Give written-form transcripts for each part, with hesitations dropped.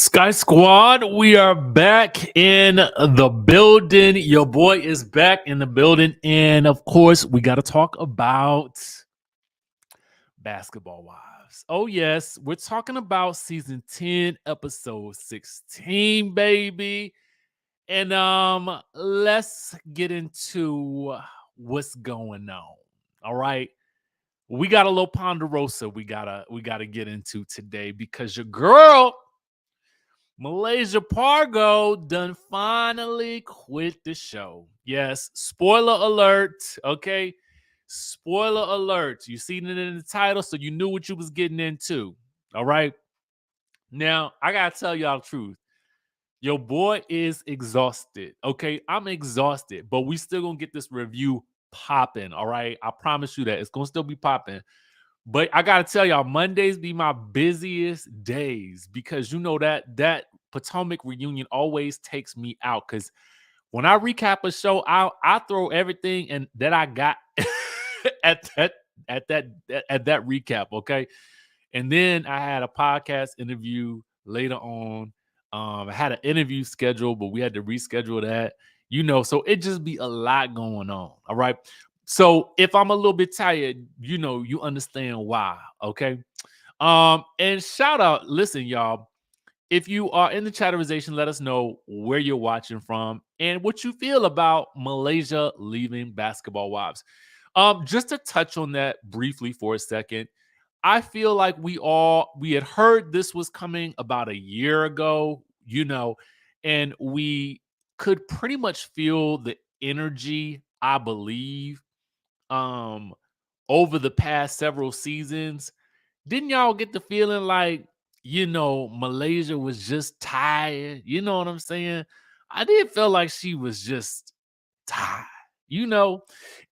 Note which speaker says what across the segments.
Speaker 1: Sky Squad, we are back in the building. Your boy is back in the building. And of course, we got to talk about Basketball Wives. Oh, yes, we're talking about season 10, episode 16, baby. And let's get into what's going on. All right. We got a little ponderosa we gotta get into today because your girl Malaysia Pargo done finally quit the show. Yes, spoiler alert. Okay, spoiler alert. You seen it in the title, so you knew what you was getting into. All right. Now I gotta tell y'all the truth. Your boy is exhausted. Okay, I'm exhausted, but we still gonna get this review popping. All right, I promise you that it's gonna still be popping. But I gotta tell y'all, Mondays be my busiest days because you know that Potomac reunion always takes me out. Because when I recap a show, I throw everything and that I got at that at that recap. Okay, and then I had a podcast interview later on. I had an interview scheduled, but we had to reschedule that. You know, so it just be a lot going on. All right. So if I'm a little bit tired, you know, you understand why. Okay. And shout out, listen, y'all. If you are in the chatterization, let us know where you're watching from and what you feel about Malaysia leaving Basketball Wives. Just to touch on that briefly for a second, I feel like we had heard this was coming about a year ago, you know, and we could pretty much feel the energy, I believe, um over the past several seasons. Didn't y'all get the feeling like, you know, Malaysia was just tired? You know what I'm saying? I did feel like she was just tired, you know?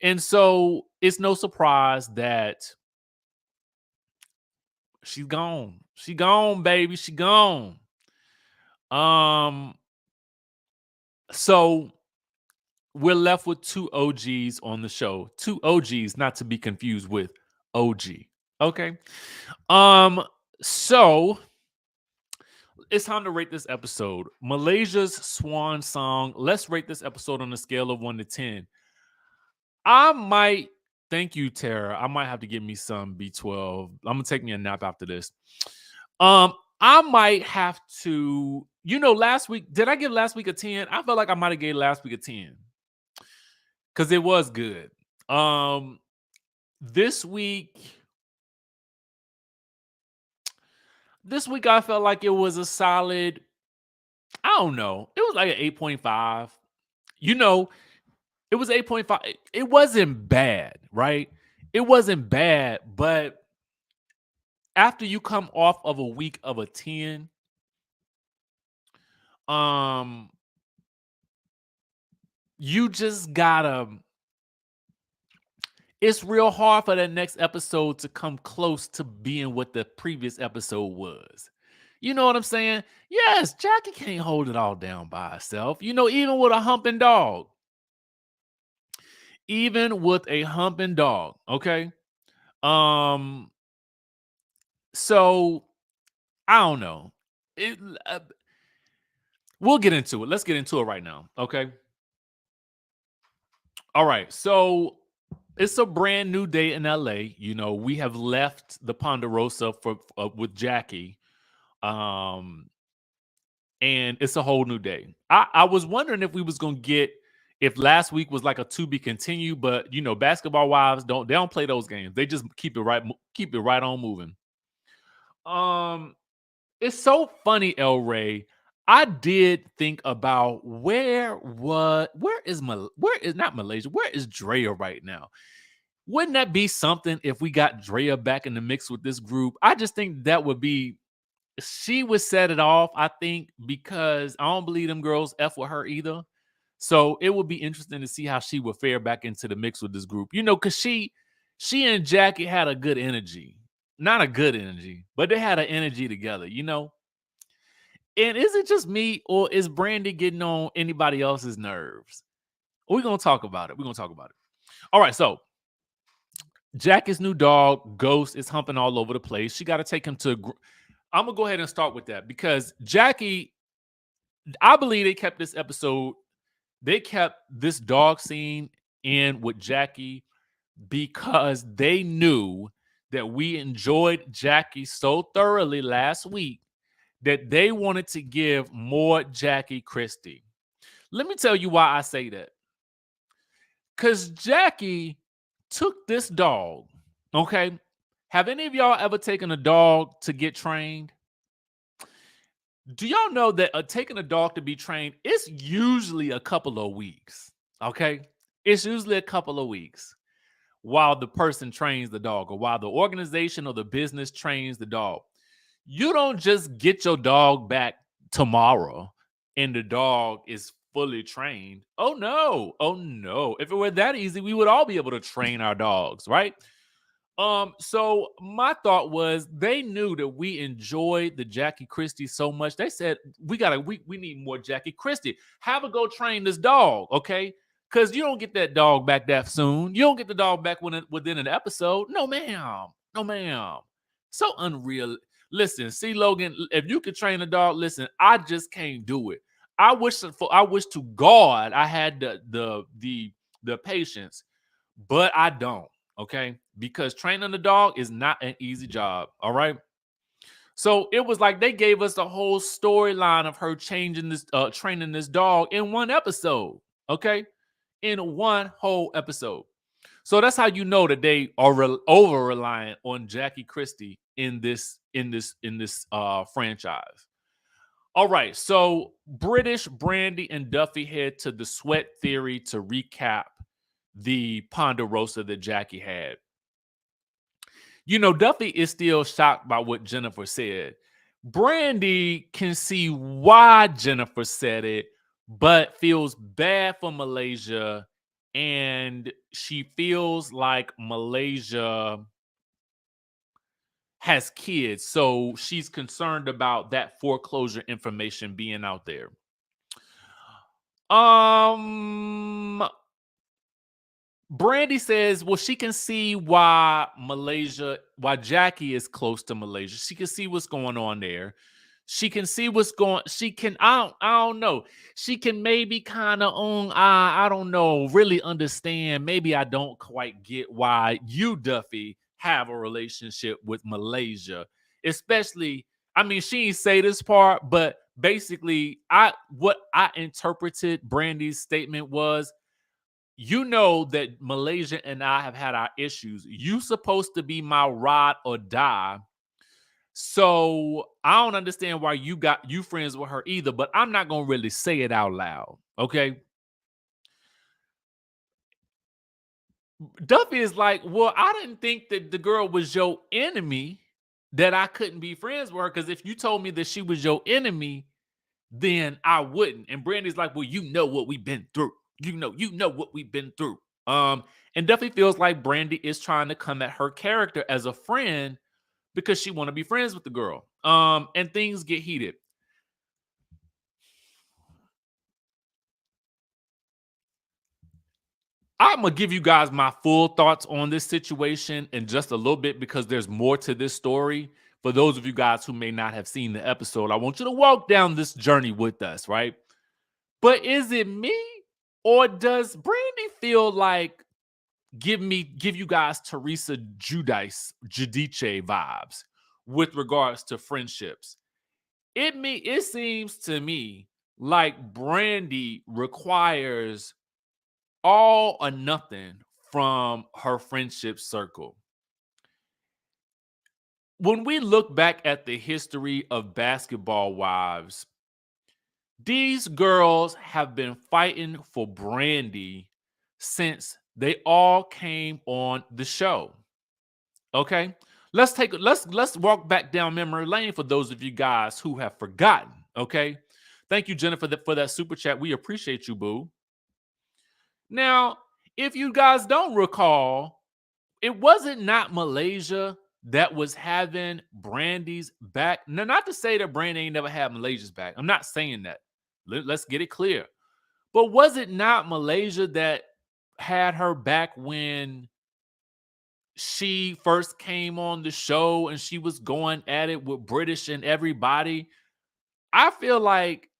Speaker 1: And so it's no surprise that she's gone. She gone, baby. She gone. Um, so we're left with two OGs on the show. Two OGs, not to be confused with OG. Okay. Um, so it's time to rate this episode. Malaysia's swan song. Let's rate this episode on a scale of 1 to 10. I might, thank you, Tara. I might have to give me some B12. I'm gonna take me a nap after this. I might have to, you know, last week, did I give last week a 10? I felt like I might have gave last week a 10 because it was good. This week, I felt like it was a solid, I don't know. It was like an 8.5. You know, it was 8.5. It wasn't bad, right? It wasn't bad, but after you come off of a week of a 10, um, you just gotta, it's real hard for that next episode to come close to being what the previous episode was. You know what I'm saying? Yes, Jackie can't hold it all down by herself. You know, even with a humping dog. Even with a humping dog, okay? Um, so I don't know. It, uh, we'll get into it. Let's get into it right now, okay? All right. So it's a brand new day in LA. You know, we have left the Ponderosa for with Jackie. Um, and it's a whole new day. I was wondering if we was gonna get if last week was like a to be continued, but you know, Basketball Wives don't play those games. They just keep it right on moving. Um, it's so funny, El Ray. I did think about where is not Malaysia? Where is Drea right now? Wouldn't that be something if we got Drea back in the mix with this group? I just think that would be she would set it off, I think, because I don't believe them girls F with her either. So it would be interesting to see how she would fare back into the mix with this group. You know, because she and Jackie had a good energy. Not a good energy, but they had an energy together, you know? And is it just me or is Brandi getting on anybody else's nerves? We're going to talk about it. We're going to talk about it. All right, so Jackie's new dog, Ghost, is humping all over the place. She got to take him to I'm gonna go ahead and start with that because Jackie, I believe they kept this episode, they kept this dog scene in with Jackie because they knew that we enjoyed Jackie so thoroughly last week that they wanted to give more Jackie Christie. Let me tell you why I say that. Because Jackie took this dog, okay? Have any of y'all ever taken a dog to get trained? Do y'all know that taking a dog to be trained, it's usually a couple of weeks, okay? It's usually a couple of weeks while the person trains the dog or while the organization or the business trains the dog. You don't just get your dog back tomorrow and the dog is fully trained. Oh no. Oh no. If it were that easy, we would all be able to train our dogs, right? So my thought was they knew that we enjoyed the Jackie Christie so much. They said we need more Jackie Christie. Have a go train this dog, okay? Because you don't get that dog back that soon. You don't get the dog back within an episode. No, ma'am. No, ma'am. So unreal. Listen, see, Logan, if you could train a dog, listen, I just can't do it. I wish to God I had the patience, but I don't. Okay, because training a dog is not an easy job. All right. So it was like they gave us a whole storyline of her training this dog in one episode. Okay, in one whole episode. So that's how you know that they are over reliant on Jackie Christie in this franchise. All right, so British, Brandi, and Duffey head to the Sweat Theory to recap the Ponderosa that Jackie had. You know, Duffey is still shocked by what Jennifer said. Brandi can see why Jennifer said it, but feels bad for Malaysia. And she feels like Malaysia has kids. So she's concerned about that foreclosure information being out there. Brandi says, well, she can see why Jackie is close to Malaysia. She can see what's going on there. She can see what's going, I don't know. She can maybe kind of I don't know, really understand. Maybe I don't quite get why you, Duffey, have a relationship with Malaysia. Especially, I mean, she didn't say this part, but basically, what I interpreted Brandi's statement was, you know that Malaysia and I have had our issues. You supposed to be my ride or die. So I don't understand why you friends with her either, but I'm not gonna really say it out loud. Okay. Duffey is like, well, I didn't think that the girl was your enemy, that I couldn't be friends with her. Because if you told me that she was your enemy, then I wouldn't. And Brandi's like, well, you know what we've been through. You know what we've been through. And Duffey feels like Brandi is trying to come at her character as a friend because she want to be friends with the girl. And things get heated. I'm gonna give you guys my full thoughts on this situation in just a little bit because there's more to this story. For those of you guys who may not have seen the episode, I want you to walk down this journey with us, right? But is it me, or does Brandi feel like give you guys Teresa Giudice vibes with regards to friendships? It seems to me like Brandi requires all or nothing from her friendship circle. When we look back at the history of basketball wives, these girls have been fighting for Brandi since they all came on the show. Okay? Let's walk back down memory lane for those of you guys who have forgotten. Okay? Thank you, Jennifer, for that super chat. We appreciate you, boo. Now, if you guys don't recall, it wasn't not Malaysia that was having Brandi's back. Now, not to say that Brandi ain't never had Malaysia's back. I'm not saying that. Let's get it clear. But was it not Malaysia that had her back when she first came on the show and she was going at it with British and everybody. I feel like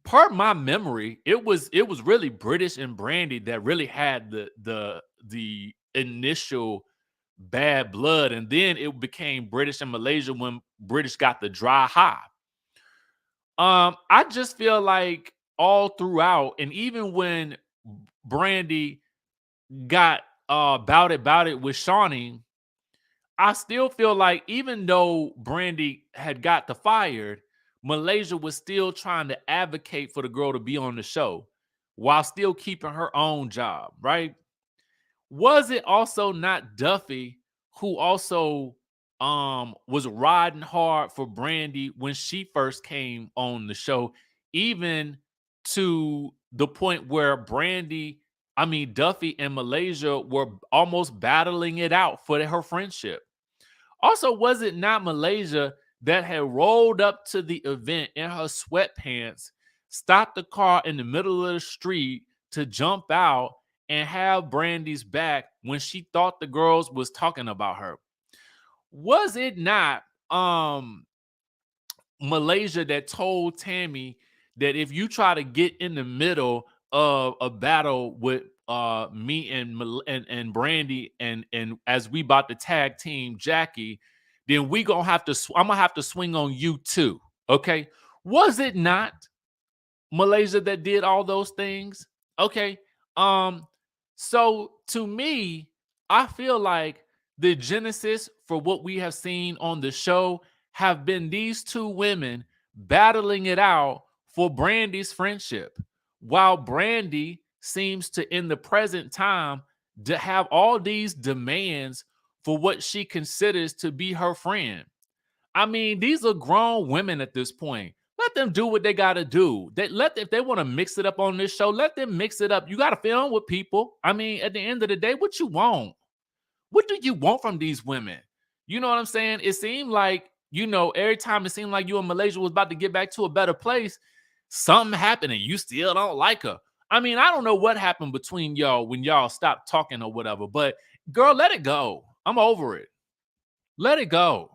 Speaker 1: part my memory, it was really British and Brandy that really had the initial bad blood, and then it became British and Malaysia when British got the dry high. I just feel like all throughout, and even when Brandy got bout it with Shawnee, I still feel like even though Brandy had got the fired, Malaysia was still trying to advocate for the girl to be on the show while still keeping her own job, right? Was it also not Duffey who also was riding hard for Brandy when she first came on the show, even to the point where Duffey and Malaysia were almost battling it out for her friendship? Also, was it not Malaysia that had rolled up to the event in her sweatpants, stopped the car in the middle of the street to jump out and have Brandy's back when she thought the girls was talking about her? Was it not Malaysia that told Tammy that if you try to get in the middle of a battle with me and Brandy and as we about to tag team Jackie, then we gonna have to I'm gonna have to swing on you too. Okay, was it not Malaysia that did all those things? Okay, um, so to me, I feel like the genesis for what we have seen on the show have been these two women battling it out for Brandy's friendship, while Brandy seems to, in the present time, to have all these demands for what she considers to be her friend. I mean, these are grown women at this point. Let them do what they got to do. If they want to mix it up on this show, let them mix it up. You got to film with people. I mean, at the end of the day, what you want? What do you want from these women? You know what I'm saying? It seemed like, every time it seemed like you and Malaysia was about to get back to a better place, something happened and you still don't like her. I mean, I don't know what happened between y'all when y'all stopped talking or whatever, but girl, let it go. I'm over it. Let it go.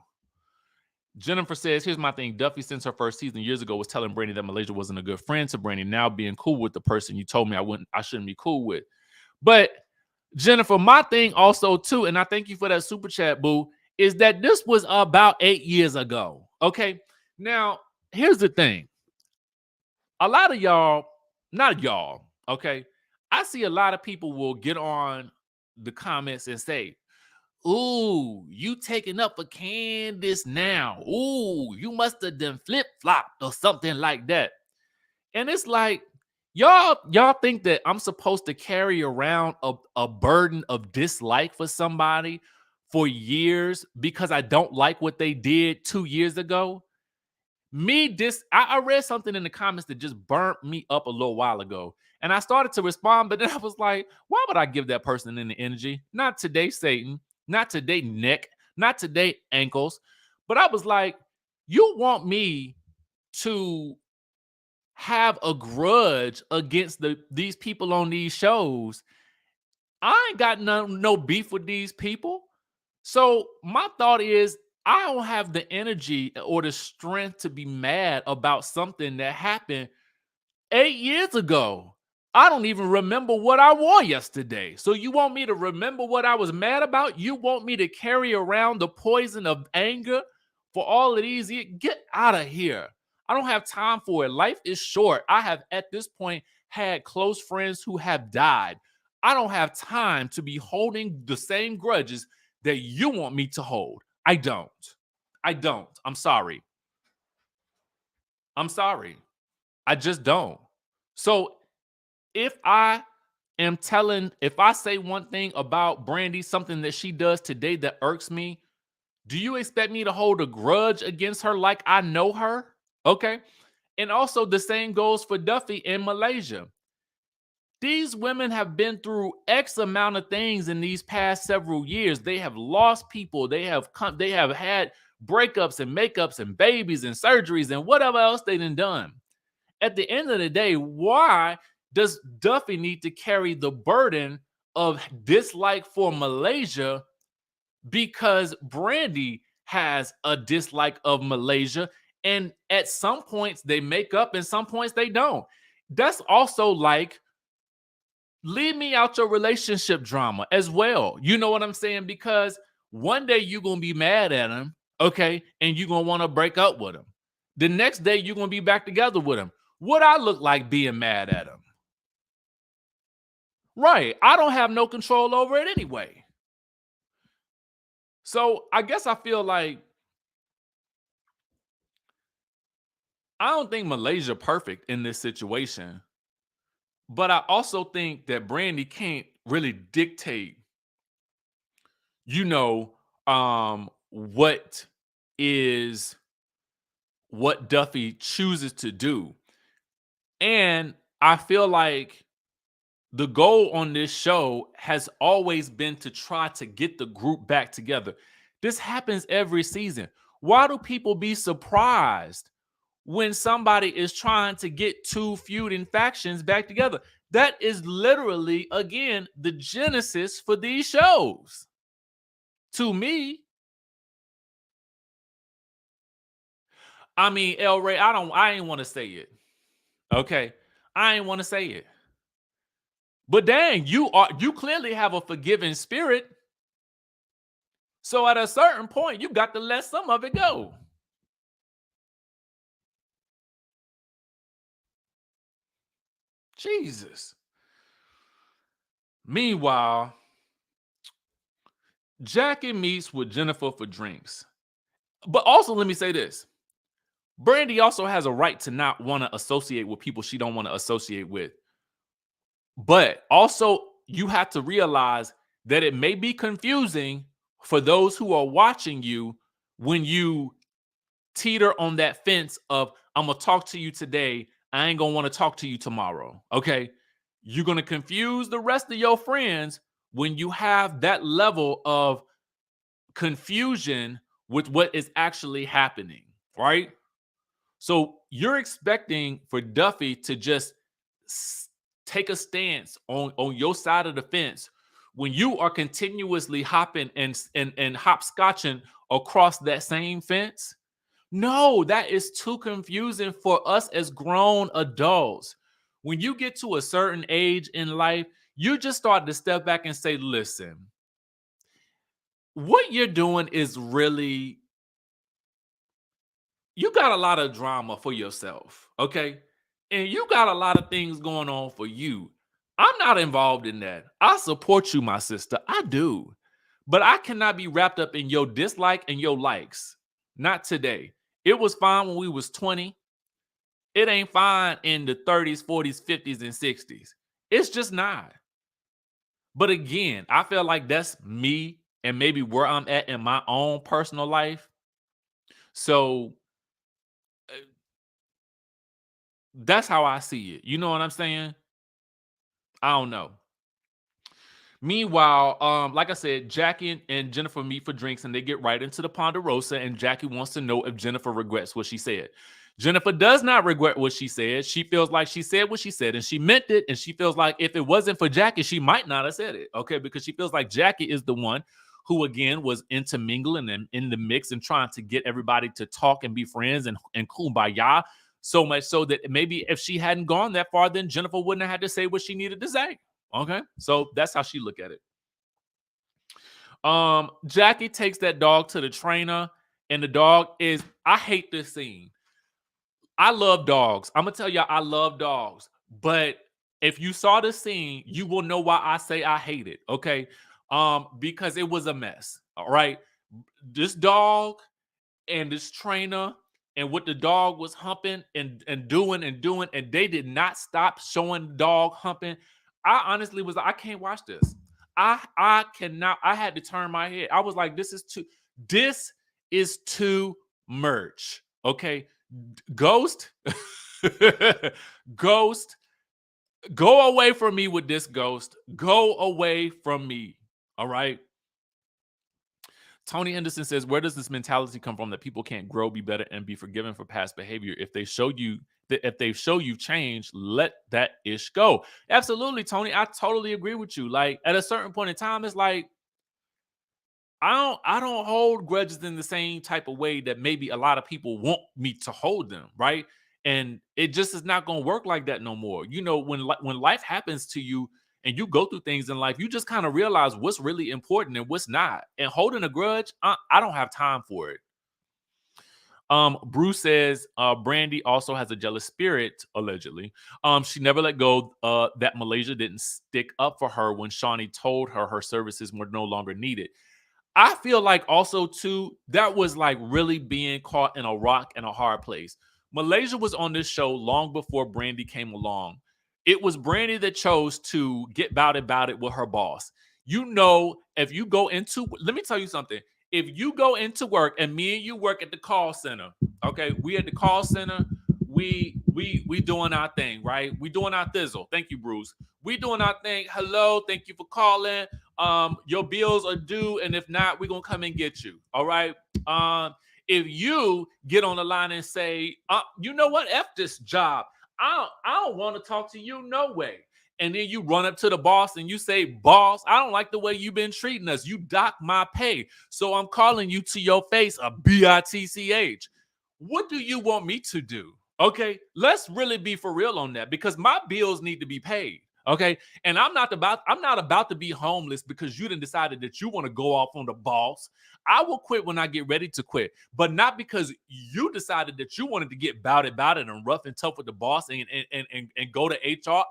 Speaker 1: Jennifer says, here's my thing. Duffey, since her first season years ago, was telling Brandi that Malaysia wasn't a good friend to Brandi. Now being cool with the person you told me I shouldn't be cool with. But Jennifer, my thing also too, and I thank you for that super chat, boo, is that this was about 8 years ago. Okay. Now, here's the thing. A lot of y'all, not y'all, okay. I see a lot of people will get on the comments and say, ooh, you taking up for Candace now. Ooh, you must have done flip-flopped or something like that. And it's like, y'all think that I'm supposed to carry around a burden of dislike for somebody for years because I don't like what they did 2 years ago? I read something in the comments that just burnt me up a little while ago. And I started to respond, but then I was like, why would I give that person any energy? Not today, Satan. Not today, neck. Not today, ankles. But I was like, you want me to have a grudge against these people on these shows? I ain't got no beef with these people. So my thought is, I don't have the energy or the strength to be mad about something that happened 8 years ago. I don't even remember what I wore yesterday. So you want me to remember what I was mad about? You want me to carry around the poison of anger for all of these years? Get out of here. I don't have time for it. Life is short. I have, at this point, had close friends who have died. I don't have time to be holding the same grudges that you want me to hold. I don't. I'm sorry. I'm sorry. I just don't. So if I if I say one thing about Brandi, something that she does today that irks me, do you expect me to hold a grudge against her like I know her? Okay. And also the same goes for Duffey in Malaysia. These women have been through X amount of things in these past several years. They have lost people. They have had breakups and makeups and babies and surgeries and whatever else they done. At the end of the day, why does Duffey need to carry the burden of dislike for Malaysia because Brandi has a dislike of Malaysia. And at some points they make up and some points they don't. That's also like, leave me out your relationship drama as well. You know what I'm saying? Because one day you're going to be mad at him, okay? And you're going to want to break up with him. The next day you're going to be back together with him. What I look like being mad at him? Right. I don't have no control over it anyway. So I guess I feel like I don't think Malaysia perfect in this situation. But I also think that Brandi can't really dictate, you know, what is what Duffey chooses to do. And I feel like the goal on this show has always been to try to get the group back together. This happens every season. Why do people be surprised when somebody is trying to get two feuding factions back together? That is literally, again, the genesis for these shows. To me, I mean, El Rey, I ain't want to say it. Okay. I ain't want to say it. But dang, you clearly have a forgiving spirit. So at a certain point, you got to let some of it go. Jesus. Meanwhile, Jackie meets with Jennifer for drinks. But also, let me say this. Brandi also has a right to not want to associate with people she don't want to associate with. But also, you have to realize that it may be confusing for those who are watching you when you teeter on that fence of, I'm going to talk to you today. I ain't going to want to talk to you tomorrow. Okay. You're going to confuse the rest of your friends when you have that level of confusion with what is actually happening. Right. So you're expecting for Duffey to just take a stance on your side of the fence when you are continuously hopping and hopscotching across that same fence. No, that is too confusing for us as grown adults. When you get to a certain age in life, you just start to step back and say, listen, what you're doing is really, you got a lot of drama for yourself, okay? And you got a lot of things going on for you. I'm not involved in that. I support you, my sister. I do. But I cannot be wrapped up in your dislike and your likes. Not today. It was fine when we was 20. It ain't fine in the 30s, 40s, 50s, and 60s. It's just not. But again, I feel like that's me and maybe where I'm at in my own personal life. So that's how I see it. You know what I'm saying? I don't know. Meanwhile, like I said, Jackie and Jennifer meet for drinks and they get right into the Ponderosa, and Jackie wants to know if Jennifer regrets what she said. Jennifer does not regret what she said. She feels like she said what she said and she meant it. And she feels like if it wasn't for Jackie, she might not have said it. Okay. Because she feels like Jackie is the one who, again, was intermingling and in the mix and trying to get everybody to talk and be friends and kumbaya. So much so that maybe if she hadn't gone that far, then Jennifer wouldn't have had to say what she needed to say. Okay. So that's how she look at it. Jackie takes that dog to the trainer, and the dog is, I hate this scene. I love dogs. I'm gonna tell y'all, I love dogs. But if you saw the scene, you will know why I say I hate it. Okay. Because it was a mess. All right. This dog and this trainer and what the dog was humping and doing, and they did not stop showing the dog humping. I honestly was like, I can't watch this. I cannot. I had to turn my head. I was like, this is too much. Okay. Ghost, Ghost, go away from me with this, Ghost. Go away from me. All right. Tony Henderson says, where does this mentality come from that people can't grow, be better, and be forgiven for past behavior? If they show you that, if they show you change, let that ish go. Absolutely, Tony. I totally agree with you. Like at a certain point in time, it's like I don't hold grudges in the same type of way that maybe a lot of people want me to hold them, right? And it just is not going to work like that no more. You know, when life happens to you and you go through things in life, you just kind of realize what's really important and what's not. And holding a grudge, I don't have time for it. Bruce says Brandi also has a jealous spirit, allegedly. She never let go that Malaysia didn't stick up for her when Shawnee told her her services were no longer needed. I feel like also too that was like really being caught in a rock and a hard place. Malaysia was on this show long before Brandi came along. It was Brandi that chose to get about it with her boss. You know, if you go into, let me tell you something. If you go into work and me and you work at the call center, okay, we at the call center, we doing our thing, right? We doing our thizzle. Thank you, Bruce. We doing our thing. Hello, thank you for calling. Your bills are due, and if not, we're gonna come and get you. All right. If you get on the line and say, you know what, F this job, I don't want to talk to you, no way. And then you run up to the boss and you say, boss, I don't like the way you've been treating us. You dock my pay. So I'm calling you to your face, a bitch. What do you want me to do? Okay, let's really be for real on that because my bills need to be paid. Okay, and I'm not about to be homeless because you done decided that you want to go off on the boss. I will quit when I get ready to quit, but not because you decided that you wanted to get about it and rough and tough with the boss and go to HR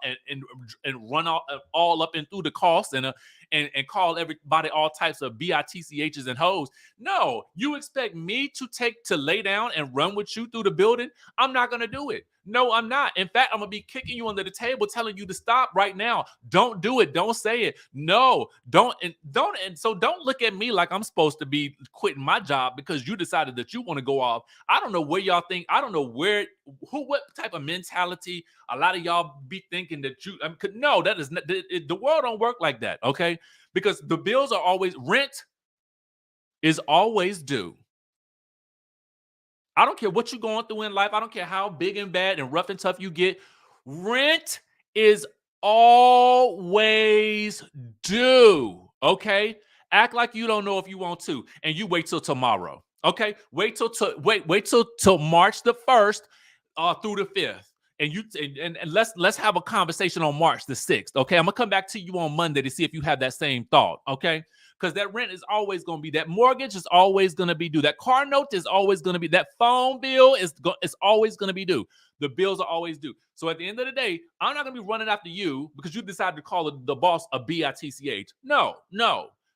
Speaker 1: and run all up and through the call center and call everybody all types of bitchs and hoes. No, you expect me to lay down and run with you through the building? I'm not gonna do it. No, I'm not. In fact, I'm gonna be kicking you under the table, telling you to stop right now. Don't do it. Don't say it. No, don't. And so don't look at me like I'm supposed to be quitting my job because you decided that you want to go off. I don't know where y'all think. I don't know what type of mentality a lot of y'all be thinking that you. No, that is not. The world don't work like that. Okay, because the bills are always rent is always due. I don't care what you're going through in life. I don't care how big and bad and rough and tough you get. Rent is always due. Okay? Act like you don't know if you want to, and you wait till tomorrow. Okay? Wait till March the 1st through the 5th. And let's have a conversation on March the 6th. Okay. I'm gonna come back to you on Monday to see if you have that same thought. Okay. Because that rent is always going to be, that mortgage is always going to be due. That car note is always going to be, that phone bill is always going to be due. The bills are always due. So at the end of the day, I'm not going to be running after you because you decided to call the boss a bitch. No.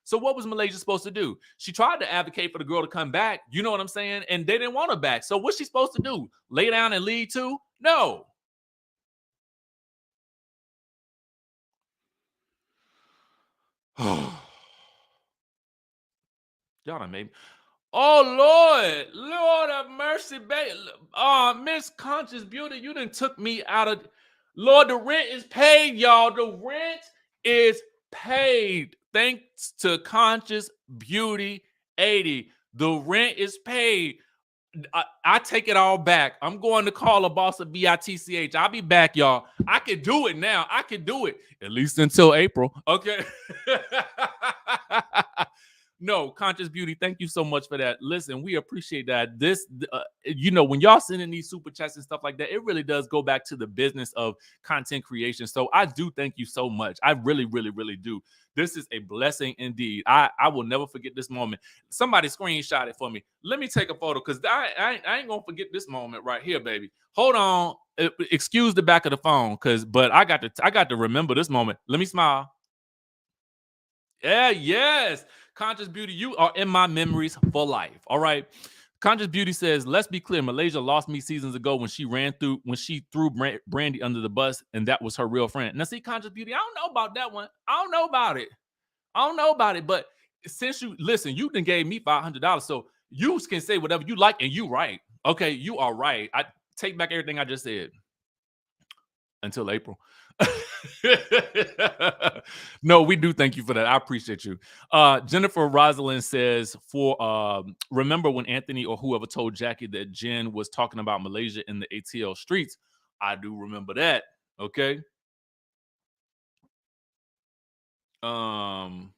Speaker 1: So what was Malaysia supposed to do? She tried to advocate for the girl to come back. You know what I'm saying? And they didn't want her back. So what's she supposed to do? Lay down and leave too? No. Y'all done made me. Oh Lord have mercy, baby. Miss Conscious Beauty, you done took me out of. Lord, the rent is paid, y'all. The rent is paid. Thanks to Conscious Beauty 80. The rent is paid. I take it all back. I'm going to call a boss of bitch. I'll be back, y'all. I can do it now. I can do it at least until April. Okay. No, Conscious Beauty, thank you so much for that. Listen, we appreciate that. This, when y'all sending these super chats and stuff like that, it really does go back to the business of content creation. So I do thank you so much. I really, really, really do. This is a blessing indeed. I will never forget this moment. Somebody screenshot it for me. Let me take a photo because I ain't gonna forget this moment right here, baby. Hold on. Excuse the back of the phone, but I got to remember this moment. Let me smile. Yeah, yes. Conscious Beauty, you are in my memories for life. All right. Conscious Beauty says, let's be clear. Malaysia lost me seasons ago when she threw Brandi under the bus, and that was her real friend. Now, see, Conscious Beauty, I don't know about that one. I don't know about it. But since you done gave me $500, so you can say whatever you like, and you right. Okay, you are right. I take back everything I just said. Until April. No, we do thank you for that. I appreciate you. Jennifer Rosalind says, for remember when Anthony or whoever told Jackie that Jen was talking about Malaysia in the ATL streets? I do remember that. Okay. Um,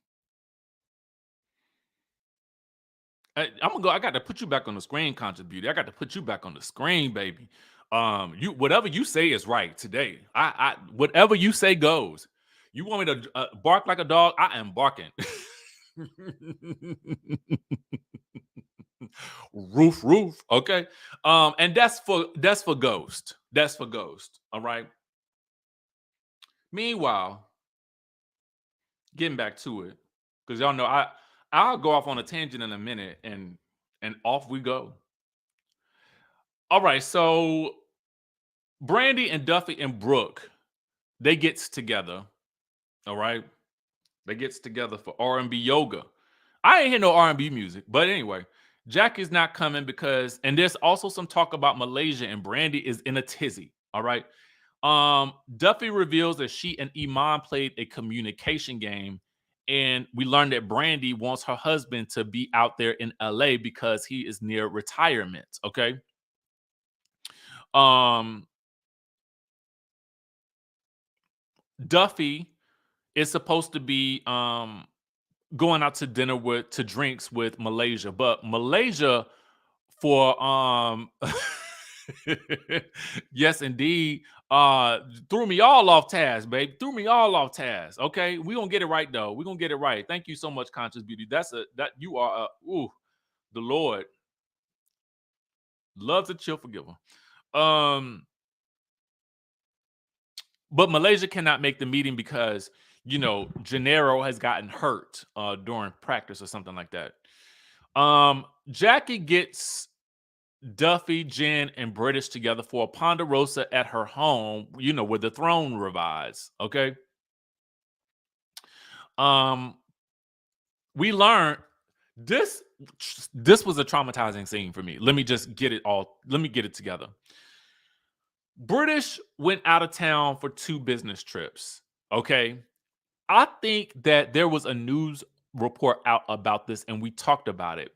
Speaker 1: I'm gonna go. I got to put you back on the screen, Conscious Beauty. I got to put you back on the screen, baby. You whatever you say is right today. I whatever you say goes. You want me to bark like a dog? I am barking. Roof, roof. Okay. And that's for Ghost. That's for Ghost. All right. Meanwhile, getting back to it, because y'all know I'll go off on a tangent in a minute, and off we go. All right, so Brandi and Duffey and Brooke, they gets together. All right, they gets together for R&B yoga. I ain't hear no R&B music, but anyway, Jack is not coming because, and there's also some talk about Malaysia, and Brandi is in a tizzy. All right, Duffey reveals that she and Iman played a communication game, and we learned that Brandi wants her husband to be out there in LA because he is near retirement. Okay. Um, Duffey is supposed to be going out to dinner with to drinks with Malaysia, but Malaysia for yes indeed threw me all off task, babe. Threw me all off task. Okay, we gonna get it right though. We gonna get it right. Thank you so much, Conscious Beauty. That you are ooh, the Lord loves a chill forgiver. Um, but Malaysia cannot make the meeting because Gennaro has gotten hurt during practice or something like that. Jackie gets Duffey, Jen, and British together for a Ponderosa at her home, where the throne resides. Okay. Um, we learned this this was a traumatizing scene for me. Let me get it together. British went out of town for 2 business trips. Okay. I think that there was a news report out about this and we talked about it.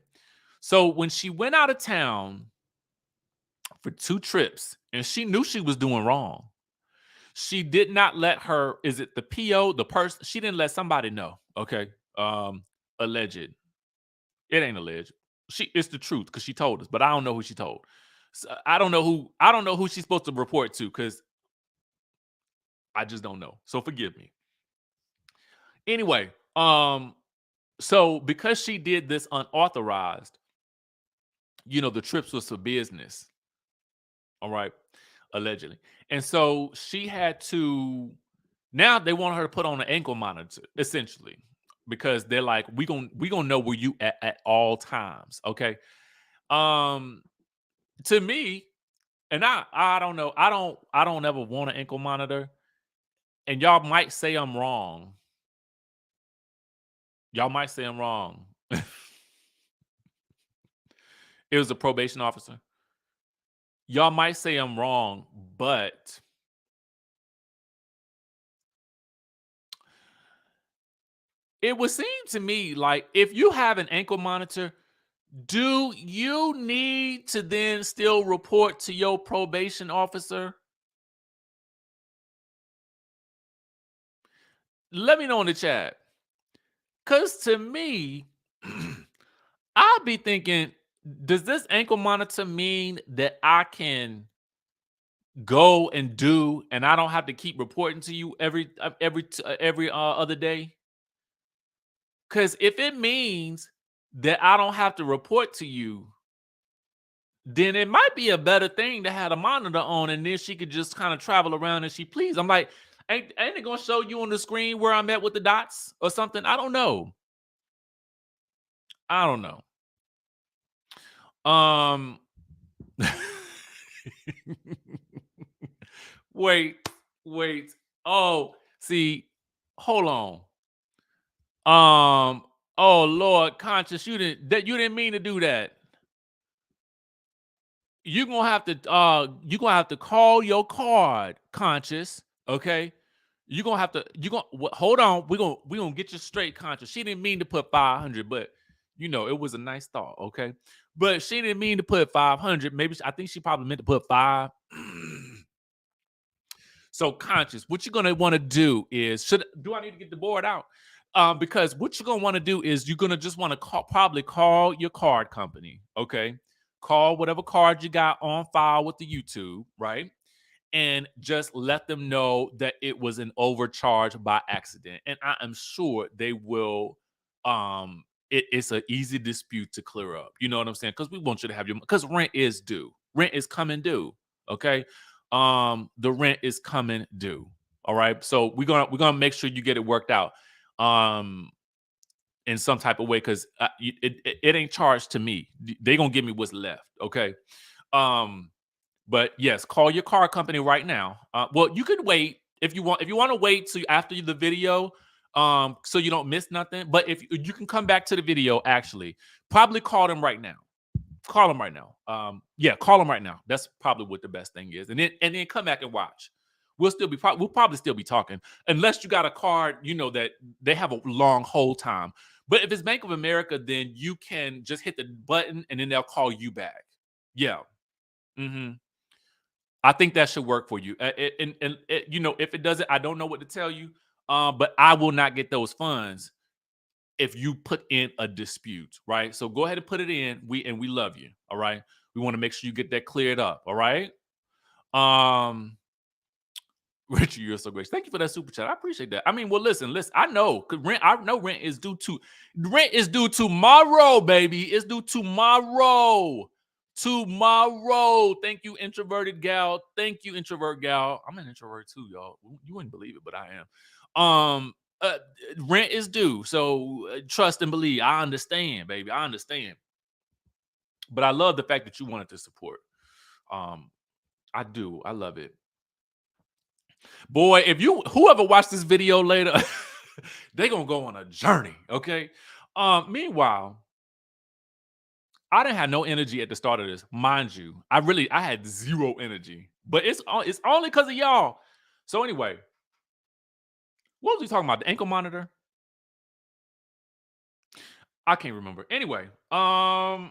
Speaker 1: So when she went out of town for 2 trips and she knew she was doing wrong, she did not let her, is it the PO, the person, she didn't let somebody know. Okay. Alleged. It ain't alleged. It's the truth because she told us, but I don't know who she told. So I don't know who she's supposed to report to because I just don't know. So forgive me. Anyway, so because she did this unauthorized, the trips was for business. All right, allegedly. And so she had to, now they want her to put on an ankle monitor, essentially, because they're like, we gonna know where you at all times. Okay. Um, to me, and I don't know, I don't ever want an ankle monitor. And y'all might say I'm wrong. Y'all might say I'm wrong. It was a probation officer. Y'all might say I'm wrong, but it would seem to me like if you have an ankle monitor, do you need to then still report to your probation officer? Let me know in the chat. Because to me, I'd be thinking, does this ankle monitor mean that I can go and do and I don't have to keep reporting to you every other day? Because if it means that I don't have to report to you, then it might be a better thing to have a monitor on, and then she could just kind of travel around as she please. I'm like, ain't it gonna show you on the screen where I'm at with the dots or something? I don't know. I don't know. Um, wait, wait. Oh, see, hold on. Oh Lord, conscious, you didn't mean to do that. You gonna have to call your card, conscious, okay? You gonna have to. You gonna hold on. We gonna get you straight, conscious. She didn't mean to put 500, but it was a nice thought. Okay, but she didn't mean to put 500. Maybe I think she probably meant to put five. So conscious, what you're gonna want to do is do I need to get the board out? Because what you're gonna want to do is you're gonna just want to probably call your card company. Okay, call whatever card you got on file with the YouTube, right? And just let them know that it was an overcharge by accident. And I am sure they will. It's an easy dispute to clear up. You know what I'm saying? Because we want you to have because rent is due. Rent is coming due. Okay. The rent is coming due. All right. So we're gonna make sure you get it worked out. Um, in some type of way because it ain't charged to me. They gonna give me what's left. Okay. Um, but yes, call your car company right now. Well, you could wait if you want. If you want to wait till after the video, so you don't miss nothing. But if you can come back to the video, actually, probably call them right now. Call them right now. Yeah, call them right now. That's probably what the best thing is, and then come back and watch. We'll probably still be talking unless you got a card, that they have a long hold time. But if it's Bank of America, then you can just hit the button and then they'll call you back. Yeah. Hmm. I think that should work for you. If it doesn't, I don't know what to tell you. But I will not get those funds if you put in a dispute, right? So go ahead and put it in. We love you. All right. We want to make sure you get that cleared up. All right. Um, Richie, you're so great. Thank you for that super chat. I appreciate that. I mean, well, listen. I know, 'cause rent. I know rent is due tomorrow, baby. It's due tomorrow. Tomorrow. Thank you, introverted gal. Thank you, introvert gal. I'm an introvert too, y'all. You wouldn't believe it, but I am. Uh, Rent is due. So trust and believe. I understand, baby. I understand. But I love the fact that you wanted to support. Um, I do. I love it. Boy, if whoever watched this video later, they gonna go on a journey. Okay. Meanwhile, I didn't have no energy at the start of this, mind you. I had zero energy, but it's only because of y'all. So anyway, what was we talking about? The ankle monitor? I can't remember. Anyway, oh,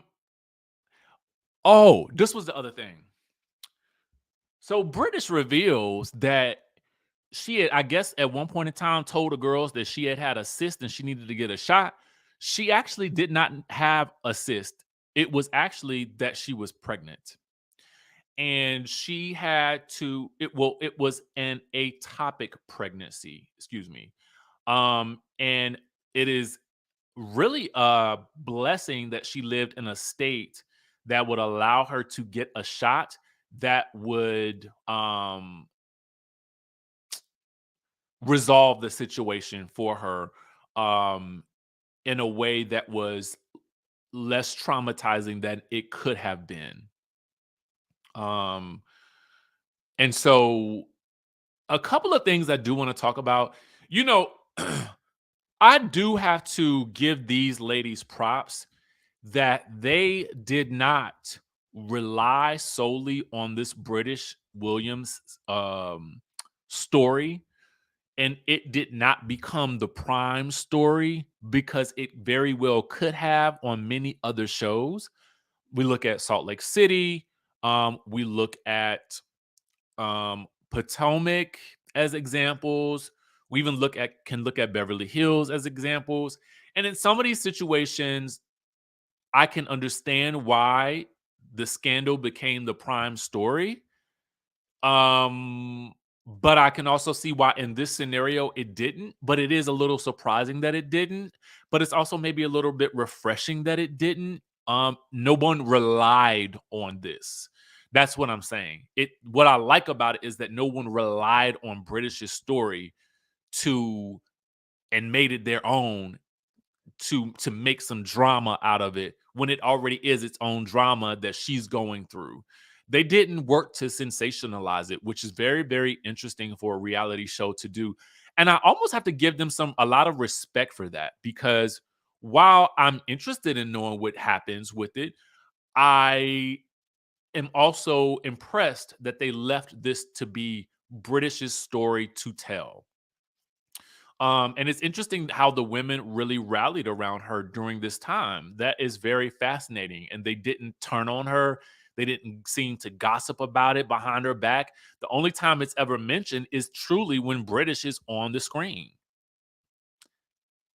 Speaker 1: this was the other thing. So British reveals that she had, I guess, at one point in time told the girls that she had a cyst and she needed to get a shot. She actually did not have a cyst. It was actually that she was pregnant. And she had to it was an atopic pregnancy, excuse me. And it is really a blessing that she lived in a state that would allow her to get a shot that would resolve the situation for her um in a way that was less traumatizing than it could have been. Um and so a couple of things I do want to talk about. You know, I do have to give these ladies props that they did not rely solely on this British Williams story, and it did not become the prime story because it very well could have on many other shows. We look at Salt Lake City, we look at Potomac as examples. We even can look at Beverly Hills as examples. And in some of these situations, I can understand why the scandal became the prime story. Um, but I can also see why in this scenario it didn't. But it is a little surprising that it didn't. But it's also maybe a little bit refreshing that it didn't. No one relied on this. That's what I'm saying. What I like about it is that no one relied on British's story to and made it their own to make some drama out of it when it already is its own drama that she's going through. They didn't work to sensationalize it, which is very, very interesting for a reality show to do. And I almost have to give them a lot of respect for that because while I'm interested in knowing what happens with it, I am also impressed that they left this to be British's story to tell. And it's interesting how the women really rallied around her during this time. That is very fascinating. And they didn't turn on her. They didn't seem to gossip about it behind her back. The only time it's ever mentioned is truly when British is on the screen,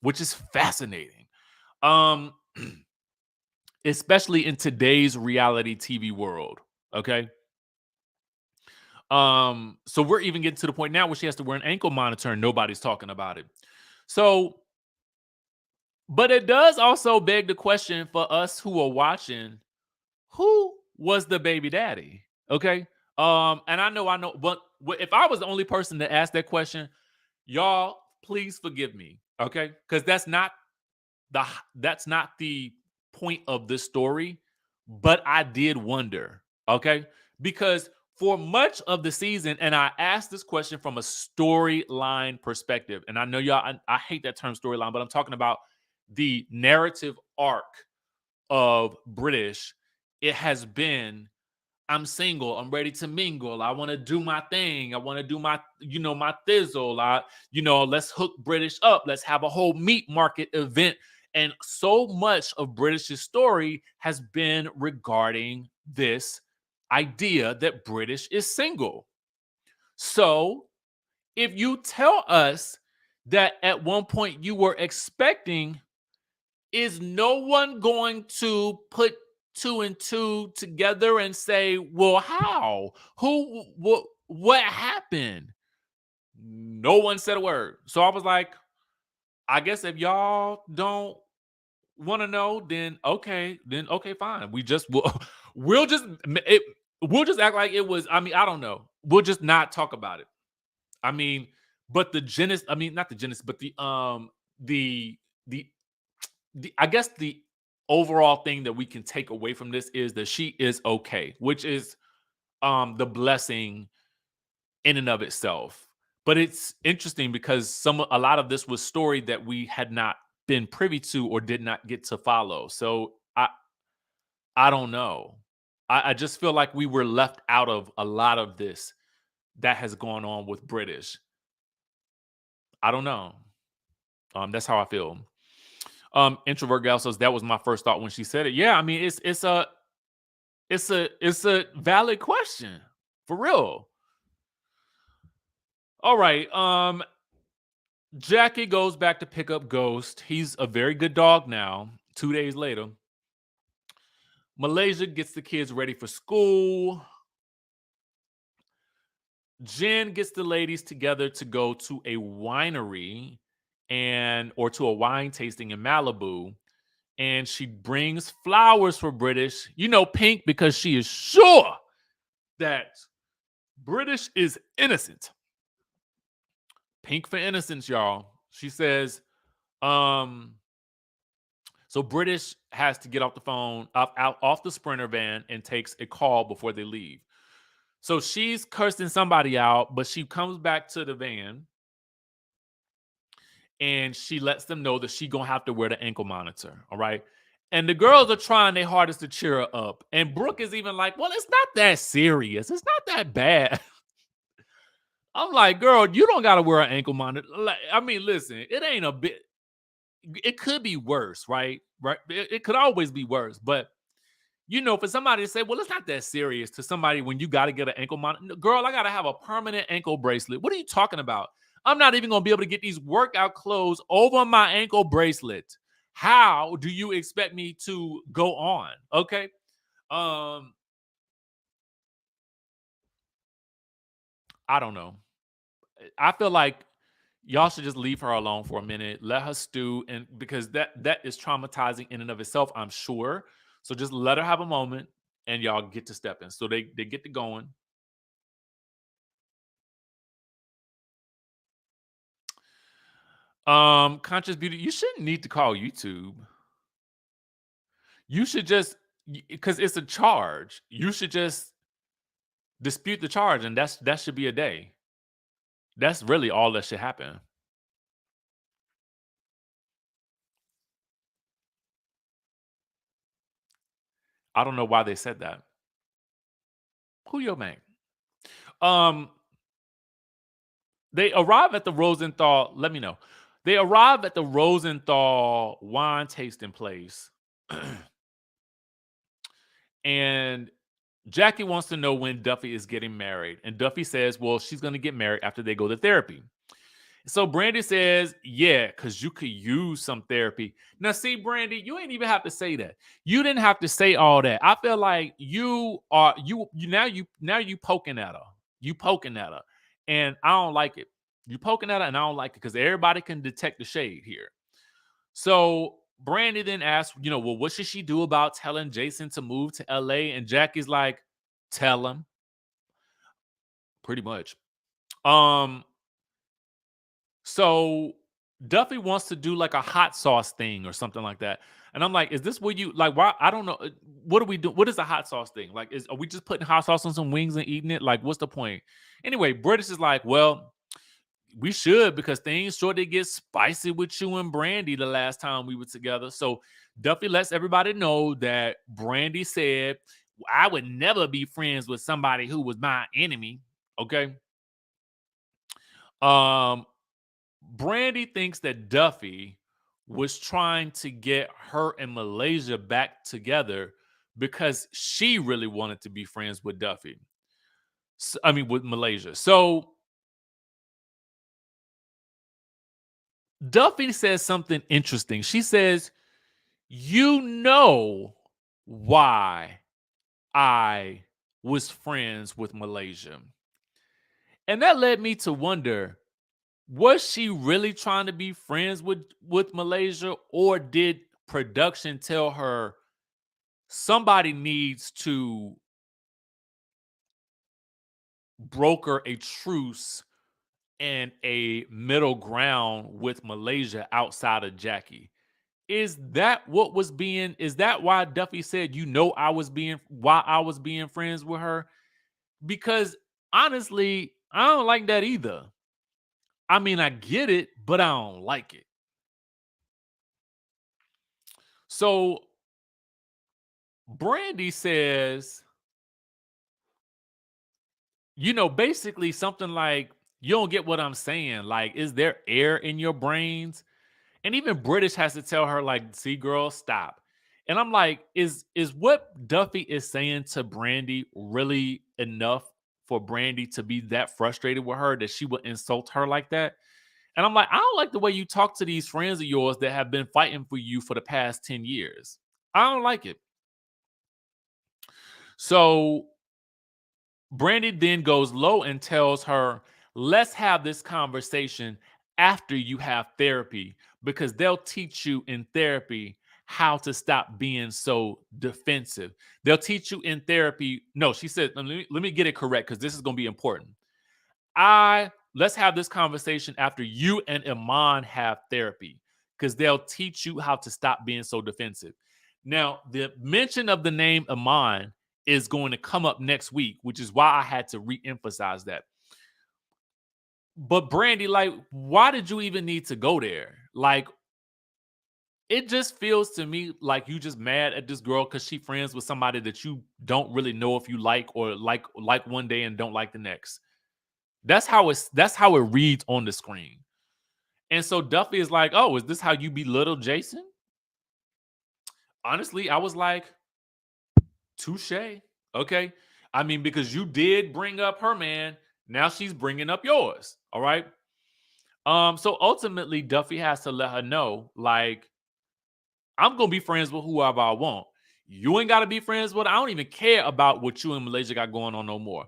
Speaker 1: which is fascinating. Um, especially in today's reality TV world. Okay. So we're even getting to the point now where she has to wear an ankle monitor and nobody's talking about it. So, but it does also beg the question for us who are watching, who was the baby daddy? Okay. And I know, but if I was the only person to ask that question, y'all, please forgive me. Okay. Because the that's not the point of this story, but I did wonder, okay? Because for much of the season, and I asked this question from a storyline perspective, and I know y'all, I hate that term storyline, but I'm talking about the narrative arc of British. It has been, I'm single. I'm ready to mingle. I want to do my thing. I want to do my, my thizzle. Let's hook British up. Let's have a whole meat market event. And so much of British's story has been regarding this idea that British is single. So if you tell us that at one point you were expecting, is no one going to put two and two together and say, well, how? What happened? No one said a word. So I was like, I guess if y'all don't want to know, then okay, fine. We'll just it, we'll just act like it was. I mean, I don't know. We'll just not talk about it. I mean, but the genesis, I mean, not the genesis, but the the I guess the overall thing that we can take away from this is that she is okay, which is the blessing in and of itself. But it's interesting because a lot of this was story that we had not been privy to or did not get to follow. So I don't know. I just feel like we were left out of a lot of this that has gone on with British. I don't know. That's how I feel. Introvert gal says that was my first thought when she said it. Yeah, I mean it's a valid question for real. All right. Jackie goes back to pick up Ghost. He's a very good dog now. 2 days later, Malaysia gets the kids ready for school. Jen gets the ladies together to go to a winery or to a wine tasting in Malibu. And she brings flowers for British, pink, because she is sure that British is innocent. Pink for innocence, y'all. She says, um, so British has to get off the phone, off the Sprinter van, and takes a call before they leave. So she's cursing somebody out, but she comes back to the van and she lets them know that she gonna have to wear the ankle monitor. All right. And the girls are trying their hardest to cheer her up. And Brooke is even like, well, it's not that serious. It's not that bad. I'm like, girl, you don't gotta wear an ankle monitor. Like, I mean, listen, it ain't a bit. It could be worse, right? Right. It could always be worse. But for somebody to say, well, it's not that serious to somebody when you got to get an ankle monitor. Girl, I got to have a permanent ankle bracelet. What are you talking about? I'm not even going to be able to get these workout clothes over my ankle bracelet. How do you expect me to go on? Okay. Um, I don't know. I feel like y'all should just leave her alone for a minute, let her stew, and because that is traumatizing in and of itself, I'm sure. So just let her have a moment, and y'all get to stepping. So they get to going. Conscious beauty, you shouldn't need to call YouTube. You should just, because it's a charge. You should just dispute the charge, and that should be a day. That's really all that should happen. I don't know why they said that. Who your man? Um, They arrive at the Rosenthal. Let me know. They arrive at the Rosenthal wine tasting place, and Jackie wants to know when Duffey is getting married. And Duffey says, well, she's going to get married after they go to therapy. So Brandi says, yeah, because you could use some therapy. Now, see, Brandi, you ain't even have to say that. You didn't have to say all that. I feel like you poking at her. You poking at her. And I don't like it. You poking at her, and I don't like it because everybody can detect the shade here. So Brandi then asks, well, what should she do about telling Jason to move to LA? And Jackie's like, tell him. Pretty much. So Duffey wants to do like a hot sauce thing or something like that. And I'm like, is this what you like? Why? I don't know. What do we do? What is a hot sauce thing? Like, are we just putting hot sauce on some wings and eating it? Like, what's the point? Anyway, British is like, well, we should because things sure did get spicy with you and Brandi the last time we were together. So Duffey lets everybody know that Brandi said, I would never be friends with somebody who was my enemy. Okay. Um, Brandi thinks that Duffey was trying to get her and Malaysia back together because she really wanted to be friends with Duffey. With Malaysia. So Duffey says something interesting. She says, you know why I was friends with Malaysia. And that led me to wonder, was she really trying to be friends with Malaysia, or did production tell her somebody needs to broker a truce and a middle ground with Malaysia outside of Jackie? Is that why Duffey said, why I was being friends with her? Because honestly, I don't like that either. I mean, I get it, but I don't like it. So Brandi says, basically something like, you don't get what I'm saying. Like, is there air in your brains? And even British has to tell her, like, see, girl, stop. And I'm like, is what Duffey is saying to Brandi really enough for Brandi to be that frustrated with her that she would insult her like that? And I'm like, I don't like the way you talk to these friends of yours that have been fighting for you for the past 10 years. I don't like it. So Brandi then goes low and tells her, let's have this conversation after you have therapy, because they'll teach you in therapy how to stop being so defensive. They'll teach you in therapy. No, she said, let me get it correct because this is going to be important. Let's have this conversation after you and Iman have therapy, because they'll teach you how to stop being so defensive. Now, the mention of the name Iman is going to come up next week, which is why I had to re-emphasize that. But Brandi, like, why did you even need to go there? Like, it just feels to me like you just mad at this girl because she friends with somebody that you don't really know if you like, or like one day and don't like the next. That's how it reads on the screen. And so Duffey is like, oh, is this how you belittle Jason? Honestly, I was like, touche. Okay. I mean, because you did bring up her man. Now she's bringing up yours. All right. So ultimately, Duffey has to let her know, like, I'm going to be friends with whoever I want. You ain't got to be friends with. I don't even care about what you and Malaysia got going on no more.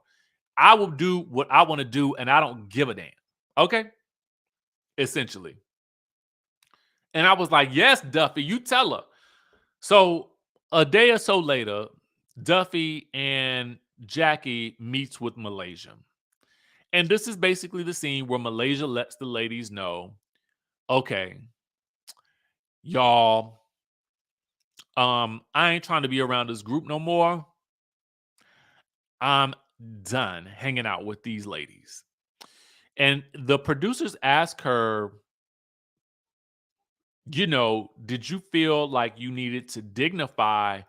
Speaker 1: I will do what I want to do, and I don't give a damn. Okay. Essentially. And I was like, yes, Duffey, you tell her. So a day or so later, Duffey and Jackie meets with Malaysia. And this is basically the scene where Malaysia lets the ladies know, okay, y'all, I ain't trying to be around this group no more. I'm done hanging out with these ladies. And the producers ask her, did you feel like you needed to dignify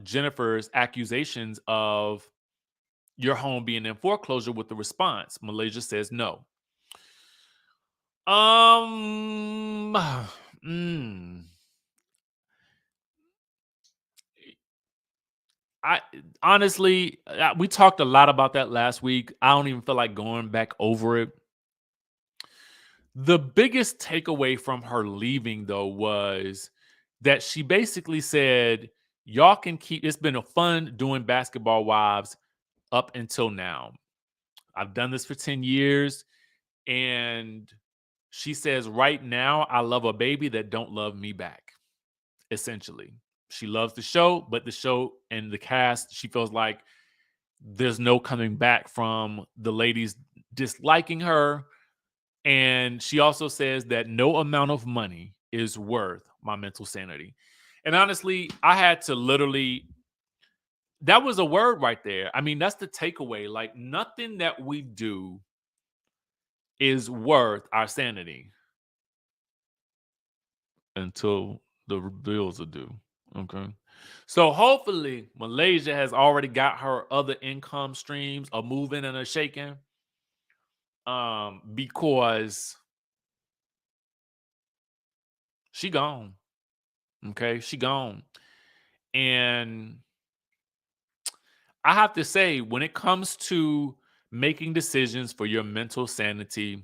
Speaker 1: Jennifer's accusations of your home being in foreclosure with the response. Malaysia says no. Um, mm, I honestly, we talked a lot about that last week. I don't even feel like going back over it. The biggest takeaway from her leaving, though, was that she basically said, y'all can keep, it's been a fun doing Basketball Wives up until now. I've done this for 10 years. And she says, right now, I love a baby that don't love me back, essentially. She loves the show, but the show and the cast, she feels like there's no coming back from the ladies disliking her. And she also says that no amount of money is worth my mental sanity. And honestly, I had to literally, that was a word right there. I mean, that's the takeaway. Like, nothing that we do is worth our sanity until the bills are due. Okay. So hopefully Malaysia has already got her other income streams a moving and a shaking. Because she gone. Okay, she gone. And I have to say, when it comes to making decisions for your mental sanity,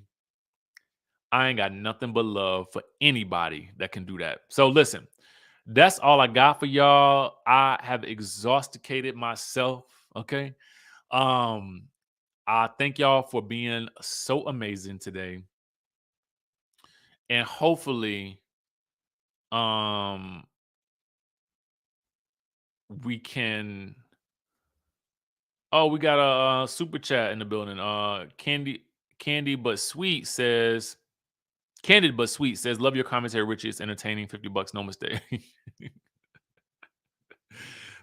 Speaker 1: I ain't got nothing but love for anybody that can do that. So listen, that's all I got for y'all. I have exhausticated myself. Okay. Um, I thank y'all for being so amazing today. And hopefully, um, we can. Oh, we got a, super chat in the building. Candy but sweet says, Candid but sweet says, love your commentary, Richie. It's entertaining. $50, no mistake.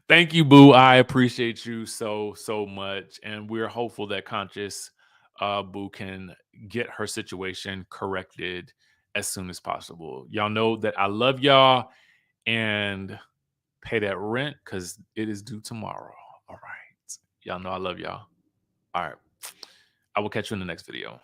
Speaker 1: Thank you, Boo. I appreciate you so much. And we're hopeful that Conscious Boo can get her situation corrected as soon as possible. Y'all know that I love y'all and pay that rent because it is due tomorrow. All right. Y'all know I love y'all. All right. I will catch you in the next video.